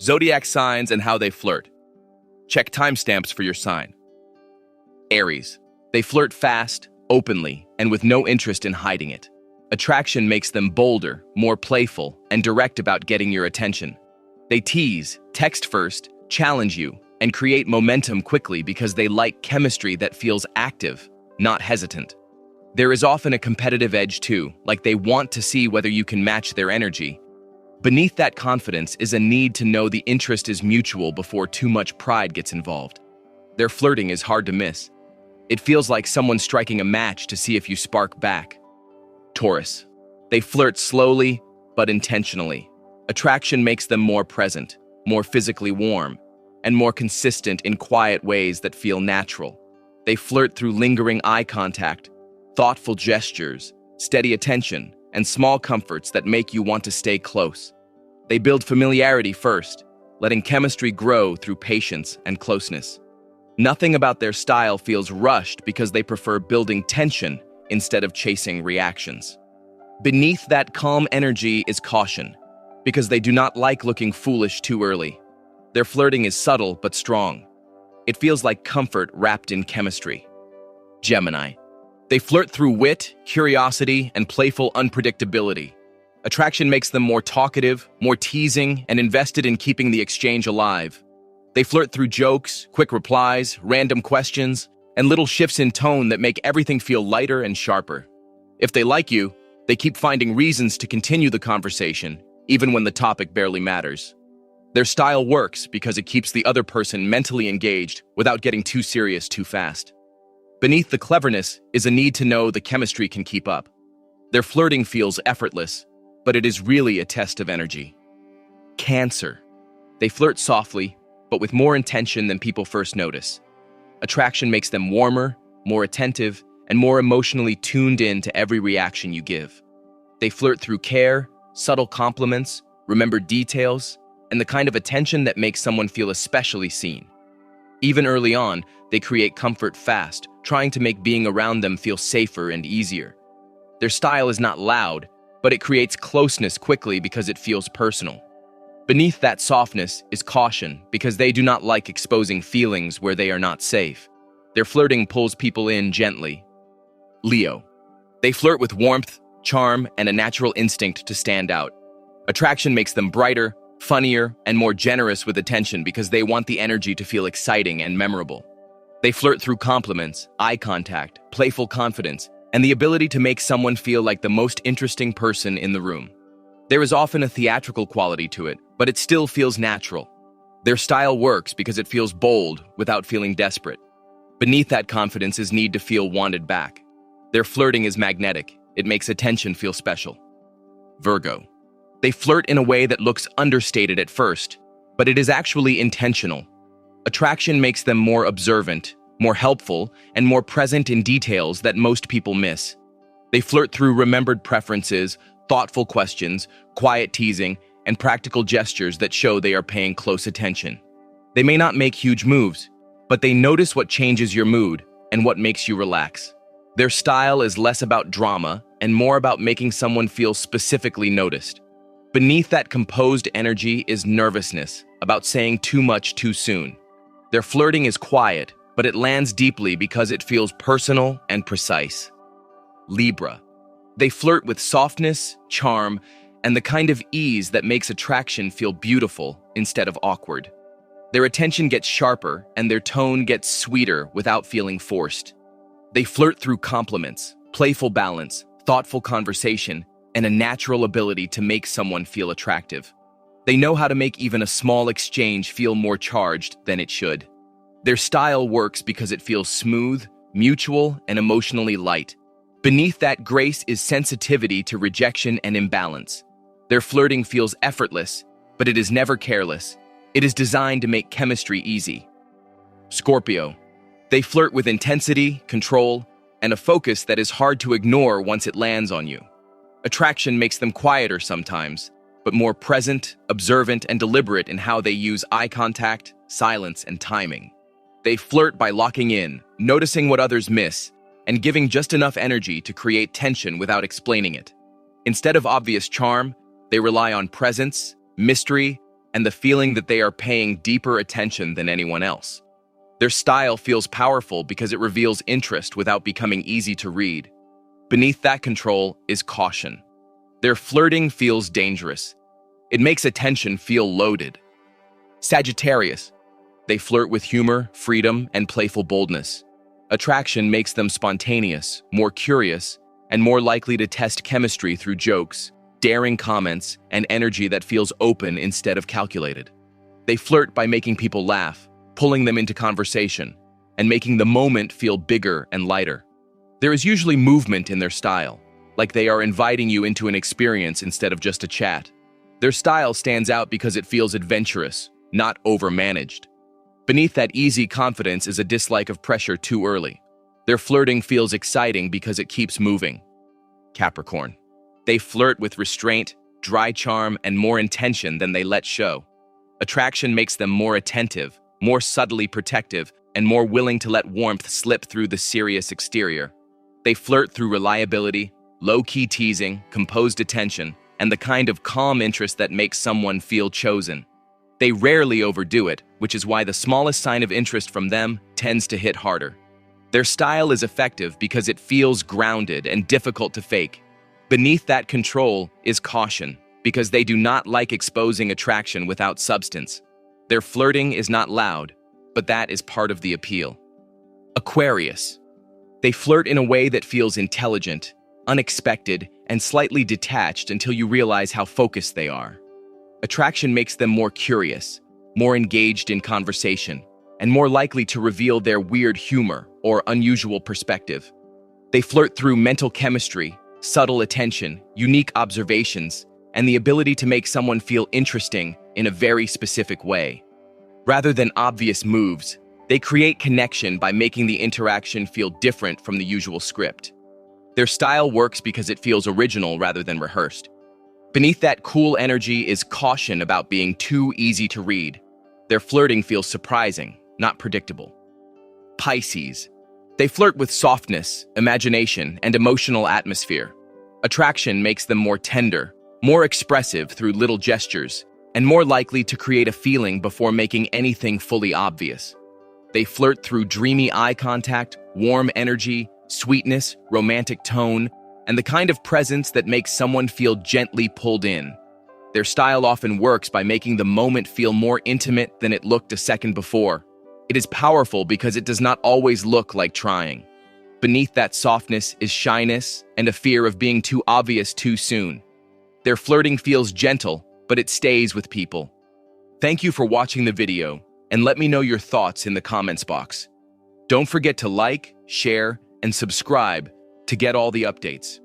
Zodiac signs and how they flirt. Check timestamps for your sign. Aries. They flirt fast, openly, and with no interest in hiding it. Attraction makes them bolder, more playful, and direct about getting your attention. They tease, text first, challenge you, and create momentum quickly because they like chemistry that feels active, not hesitant. There is often a competitive edge too, like they want to see whether you can match their energy. Beneath that confidence is a need to know the interest is mutual before too much pride gets involved. Their flirting is hard to miss. It feels like someone striking a match to see if you spark back. Taurus. They flirt slowly, but intentionally. Attraction makes them more present, more physically warm, and more consistent in quiet ways that feel natural. They flirt through lingering eye contact, thoughtful gestures, steady attention, and small comforts that make you want to stay close. They build familiarity first, letting chemistry grow through patience and closeness. Nothing about their style feels rushed because they prefer building tension instead of chasing reactions. Beneath that calm energy is caution, because they do not like looking foolish too early. Their flirting is subtle but strong. It feels like comfort wrapped in chemistry. Gemini. They flirt through wit, curiosity, and playful unpredictability. Attraction makes them more talkative, more teasing, and invested in keeping the exchange alive. They flirt through jokes, quick replies, random questions, and little shifts in tone that make everything feel lighter and sharper. If they like you, they keep finding reasons to continue the conversation, even when the topic barely matters. Their style works because it keeps the other person mentally engaged without getting too serious too fast. Beneath the cleverness is a need to know the chemistry can keep up. Their flirting feels effortless, but it is really a test of energy. Cancer. They flirt softly, but with more intention than people first notice. Attraction makes them warmer, more attentive, and more emotionally tuned in to every reaction you give. They flirt through care, subtle compliments, remembered details, and the kind of attention that makes someone feel especially seen. Even early on, they create comfort fast, trying to make being around them feel safer and easier. Their style is not loud, but it creates closeness quickly because it feels personal. Beneath that softness is caution because they do not like exposing feelings where they are not safe. Their flirting pulls people in gently. Leo. They flirt with warmth, charm, and a natural instinct to stand out. Attraction makes them brighter, funnier, and more generous with attention because they want the energy to feel exciting and memorable. They flirt through compliments, eye contact, playful confidence, and the ability to make someone feel like the most interesting person in the room. There is often a theatrical quality to it, but it still feels natural. Their style works because it feels bold without feeling desperate. Beneath that confidence is need to feel wanted back. Their flirting is magnetic. It makes attention feel special. Virgo. They flirt in a way that looks understated at first, but it is actually intentional. Attraction makes them more observant, more helpful, and more present in details that most people miss. They flirt through remembered preferences, thoughtful questions, quiet teasing, and practical gestures that show they are paying close attention. They may not make huge moves, but they notice what changes your mood and what makes you relax. Their style is less about drama and more about making someone feel specifically noticed. Beneath that composed energy is nervousness, about saying too much too soon. Their flirting is quiet, but it lands deeply because it feels personal and precise. Libra. They flirt with softness, charm, and the kind of ease that makes attraction feel beautiful instead of awkward. Their attention gets sharper and their tone gets sweeter without feeling forced. They flirt through compliments, playful balance, thoughtful conversation, and a natural ability to make someone feel attractive. They know how to make even a small exchange feel more charged than it should. Their style works because it feels smooth, mutual, and emotionally light. Beneath that grace is sensitivity to rejection and imbalance. Their flirting feels effortless, but it is never careless. It is designed to make chemistry easy. Scorpio. They flirt with intensity, control, and a focus that is hard to ignore once it lands on you. Attraction makes them quieter sometimes, but more present, observant, and deliberate in how they use eye contact, silence, and timing. They flirt by locking in, noticing what others miss, and giving just enough energy to create tension without explaining it. Instead of obvious charm, they rely on presence, mystery, and the feeling that they are paying deeper attention than anyone else. Their style feels powerful because it reveals interest without becoming easy to read. Beneath that control is caution. Their flirting feels dangerous. It makes attention feel loaded. Sagittarius. They flirt with humor, freedom, and playful boldness. Attraction makes them spontaneous, more curious, and more likely to test chemistry through jokes, daring comments, and energy that feels open instead of calculated. They flirt by making people laugh, pulling them into conversation, and making the moment feel bigger and lighter. There is usually movement in their style, like they are inviting you into an experience instead of just a chat. Their style stands out because it feels adventurous, not overmanaged. Beneath that easy confidence is a dislike of pressure too early. Their flirting feels exciting because it keeps moving. Capricorn. They flirt with restraint, dry charm, and more intention than they let show. Attraction makes them more attentive, more subtly protective, and more willing to let warmth slip through the serious exterior. They flirt through reliability, low-key teasing, composed attention, and the kind of calm interest that makes someone feel chosen. They rarely overdo it, which is why the smallest sign of interest from them tends to hit harder. Their style is effective because it feels grounded and difficult to fake. Beneath that control is caution, because they do not like exposing attraction without substance. Their flirting is not loud, but that is part of the appeal. Aquarius. They flirt in a way that feels intelligent, unexpected, and slightly detached until you realize how focused they are. Attraction makes them more curious, more engaged in conversation, and more likely to reveal their weird humor or unusual perspective. They flirt through mental chemistry, subtle attention, unique observations, and the ability to make someone feel interesting in a very specific way. Rather than obvious moves, they create connection by making the interaction feel different from the usual script. Their style works because it feels original rather than rehearsed. Beneath that cool energy is caution about being too easy to read. Their flirting feels surprising, not predictable. Pisces. They flirt with softness, imagination, and emotional atmosphere. Attraction makes them more tender, more expressive through little gestures, and more likely to create a feeling before making anything fully obvious. They flirt through dreamy eye contact, warm energy, sweetness, romantic tone, and the kind of presence that makes someone feel gently pulled in. Their style often works by making the moment feel more intimate than it looked a second before. It is powerful because it does not always look like trying. Beneath that softness is shyness and a fear of being too obvious too soon. Their flirting feels gentle, but it stays with people. Thank you for watching the video, and let me know your thoughts in the comments box. Don't forget to like, share, and subscribe to get all the updates.